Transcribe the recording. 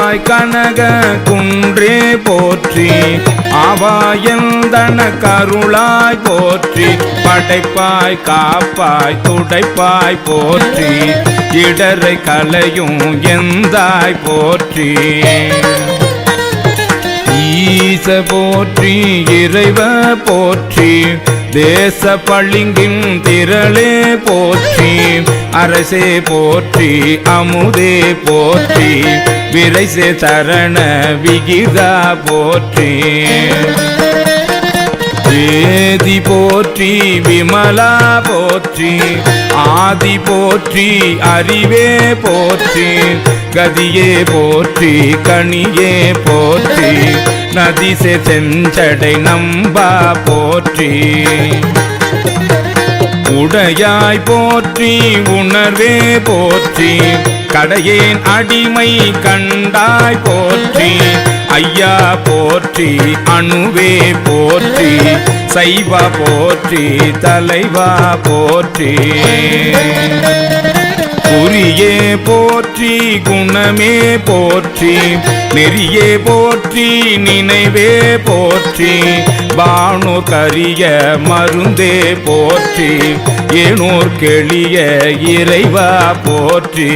காவாய் கனக குன்றே போற்றி ஆவாயந்தன கருளாய் போற்றி படைப்பாய் காப்பாய் துடைப்பாய் போற்றி இடரை கலையும் எந்தாய் போற்றி ஈச போற்றி இறைவ போற்றி தேச பளிங்கின் திரளே போற்றி அரசே போற்றி அமுதே போற்றி விரைசே சரண விகிதா போற்றி வேதி போற்றி விமலா போற்றி ஆதி போற்றி அறிவே போற்றி கதியே போற்றி கனியே போற்றி நதிசே செஞ்சடை நம்பா போற்றி உடையாய் போற்றி உணர்வே போற்றி கடையேன் அடிமை கண்டாய் போற்றி ஐயா போற்றி அணுவே போற்றி சைவா போற்றி தலைவா போற்றி குறியே போற்றி குணமே போற்றி நெறியே போற்றி நினைவே போற்றி பானு கரிய மருந்தே போற்றி ஏனோர் கெளிய இறைவா போற்றி